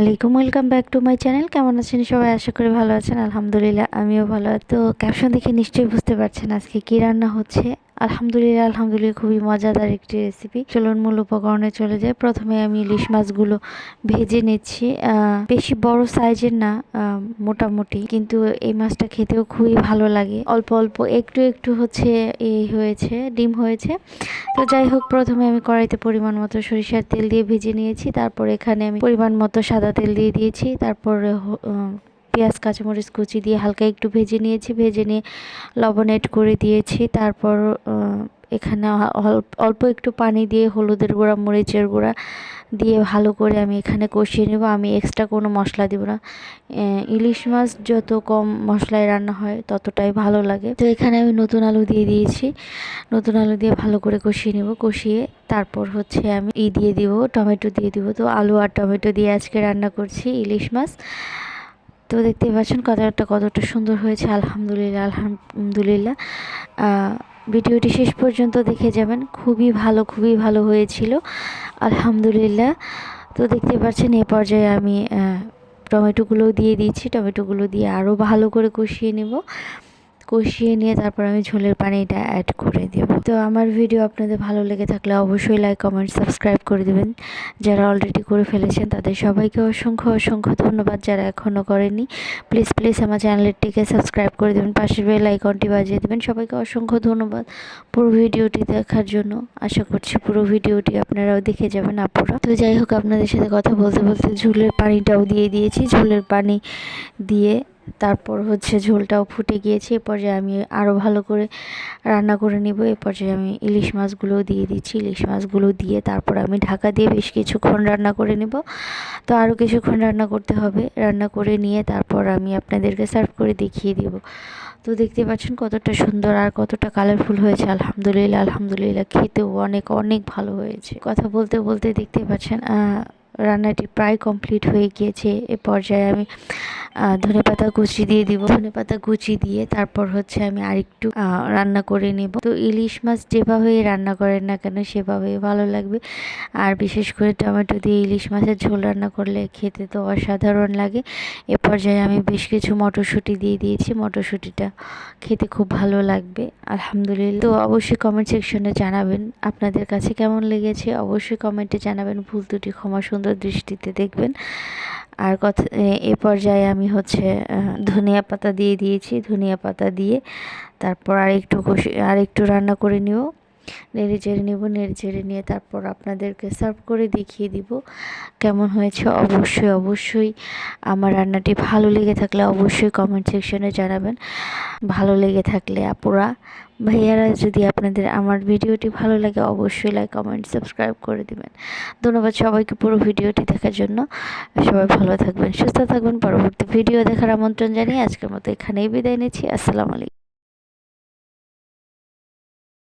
আলাইকুম, welcome back to my channel. কেমন আছেন সবাই? আশা করি ভালো আছেন। আলহামদুলিল্লাহ আমিও ভালো আছি। তো ক্যাপশন দেখে নিশ্চয়ই বুঝতে পারছেন আজকে কি রান্না হচ্ছে। আলহামদুলিল্লাহ খুবই মজাদার একটি রেসিপি। চলুন মূল উপকরণে চলে যায়। প্রথমে আমি ইলিশ মাছগুলো ভেজে নিচ্ছি। বেশি বড় সাইজের না, মোটামুটি, কিন্তু এই মাছটা খেতেও খুবই ভালো লাগে। অল্প অল্প একটু একটু হচ্ছে এই হয়েছে, ডিম হয়েছে। তো যাই হোক, প্রথমে আমি কড়াইতে পরিমাণ মতো সরিষার তেল দিয়ে ভেজে নিয়েছি। তারপর এখানে আমি পরিমাণ মতো সাদা তেল দিয়ে দিয়েছি। তারপরে পেঁয়াজ কাঁচামরিচ কুচি দিয়ে হালকা একটু ভেজে নিয়েছি। ভেজে নিয়ে লবণ এড করে দিয়েছি। তারপর এখানে অল্প একটু পানি দিয়ে হলুদের গুঁড়া, মরিচের গুঁড়া দিয়ে ভালো করে আমি এখানে কষিয়ে নেব। আমি এক্সট্রা কোনো মশলা দেব না। ইলিশ মাছ যত কম মশলায় রান্না হয় ততটাই ভালো লাগে। তো এখানে আমি নতুন আলু দিয়ে দিয়েছি। নতুন আলু দিয়ে ভালো করে কষিয়ে নেব। কষিয়ে তারপর হচ্ছে আমি দিয়ে দিব, টমেটো দিয়ে দিব। তো আলু আর টমেটো দিয়ে আজকে রান্না করছি ইলিশ মাছ। তো দেখতে পাচ্ছেন কতটা সুন্দর হয়েছে। আলহামদুলিল্লাহ। ভিডিওটি শেষ পর্যন্ত দেখে যাবেন। খুবই ভালো হয়েছিল আলহামদুলিল্লাহ। তো দেখতে পাচ্ছেন এ পর্যায়ে আমি টমেটোগুলো দিয়ে দিয়েছি। টমেটোগুলো দিয়ে আরও ভালো করে কষিয়ে নেব। কষিয়ে নিয়ে তারপর আমি ঝোলের পানিটা অ্যাড করে দেব। তো আমার ভিডিও আপনাদের ভালো লেগে থাকলে অবশ্যই লাইক, কমেন্ট, সাবস্ক্রাইব করে দেবেন। যারা অলরেডি করে ফেলেছেন তাদের সবাইকে অসংখ্য ধন্যবাদ। যারা এখনও করেনি, প্লিজ আমার চ্যানেলটিকে সাবস্ক্রাইব করে দেবেন, পাশের বেল আইকনটি বাজিয়ে দেবেন। সবাইকে অসংখ্য ধন্যবাদ পুরো ভিডিওটি দেখার জন্য। আশা করছি পুরো ভিডিওটি আপনারাও দেখে যাবেন আপুরা। তো যাই হোক, আপনাদের সাথে কথা বলতে বলতে ঝোলের পানিটাও দিয়ে দিয়েছি। ঝোলের পানি দিয়ে তারপর হচ্ছে ঝোলটাও ফুটে গিয়েছে। এ পর্যায়ে আমি আরও ভালো করে রান্না করে নিব। এ পর্যায়ে আমি ইলিশ মাছগুলো দিয়ে দিচ্ছি। ইলিশ মাছগুলো দিয়ে তারপর আমি ঢাকা দিয়ে বেশ কিছুক্ষণ রান্না করে নেব। তো আরও কিছুক্ষণ রান্না করতে হবে। রান্না করে নিয়ে তারপর আমি আপনাদেরকে সার্ভ করে দেখিয়ে দেব। তো দেখতে পাচ্ছেন কতটা সুন্দর আর কতটা কালারফুল হয়েছে। আলহামদুলিল্লাহ খেতেও অনেক ভালো হয়েছে। কথা বলতে বলতে দেখতে পাচ্ছেন রান্নাটি প্রায় কমপ্লিট হয়ে গিয়েছে। এ পর্যায়ে আমি ধনেপাতা কুচি দিয়ে দিব। ধনেপাতা কুচি দিয়ে তারপর হচ্ছে আমি আরেকটু রান্না করে নেব। তো ইলিশ মাছ যেভাবেই রান্না করেন না কেন সেভাবেই ভালো লাগবে। আর বিশেষ করে টমেটো দিয়ে ইলিশ মাছের ঝোল রান্না করলে খেতে তো অসাধারণ লাগে। এ পর্যায়ে আমি বেশ কিছু মটরশুঁটি দিয়ে দিয়েছি। মটরশুঁটিটা খেতে খুব ভালো লাগবে আলহামদুলিল্লাহ। তো অবশ্যই কমেন্ট সেকশনে জানাবেন আপনাদের কাছে কেমন লেগেছে। অবশ্যই কমেন্টে জানাবেন। ভুল ত্রুটি ক্ষমা সুন্দর দৃষ্টিতে দেখবেন। আর এ পর্যায়ে আমি হচ্ছে ধনিয়া পাতা দিয়ে দিয়েছি। ধনিয়া পাতা দিয়ে তারপর আরেকটু রান্না করে নিব। নেড়ে চেড়ে নিয়ে তারপর আপনাদেরকে সার্ভ করে দেখিয়ে দিব কেমন হয়েছে। অবশ্যই আমার রান্নাটি ভালো লেগে থাকলে অবশ্যই কমেন্ট সেকশনে জানাবেন। ভালো লেগে থাকলে আপুরা ভাইয়ারা, যদি আপনাদের আমার ভিডিওটি ভালো লাগে অবশ্যই লাইক, কমেন্ট, সাবস্ক্রাইব করে দিবেন। ধন্যবাদ সবাইকে পুরো ভিডিওটি দেখার জন্য। সবাই ভালো থাকবেন, সুস্থ থাকবেন। পরবর্তী ভিডিও দেখার আমন্ত্রণ জানিয়ে আজকের মতো এখানেই বিদায় নিচ্ছি। আসসালামু আলাইকুম।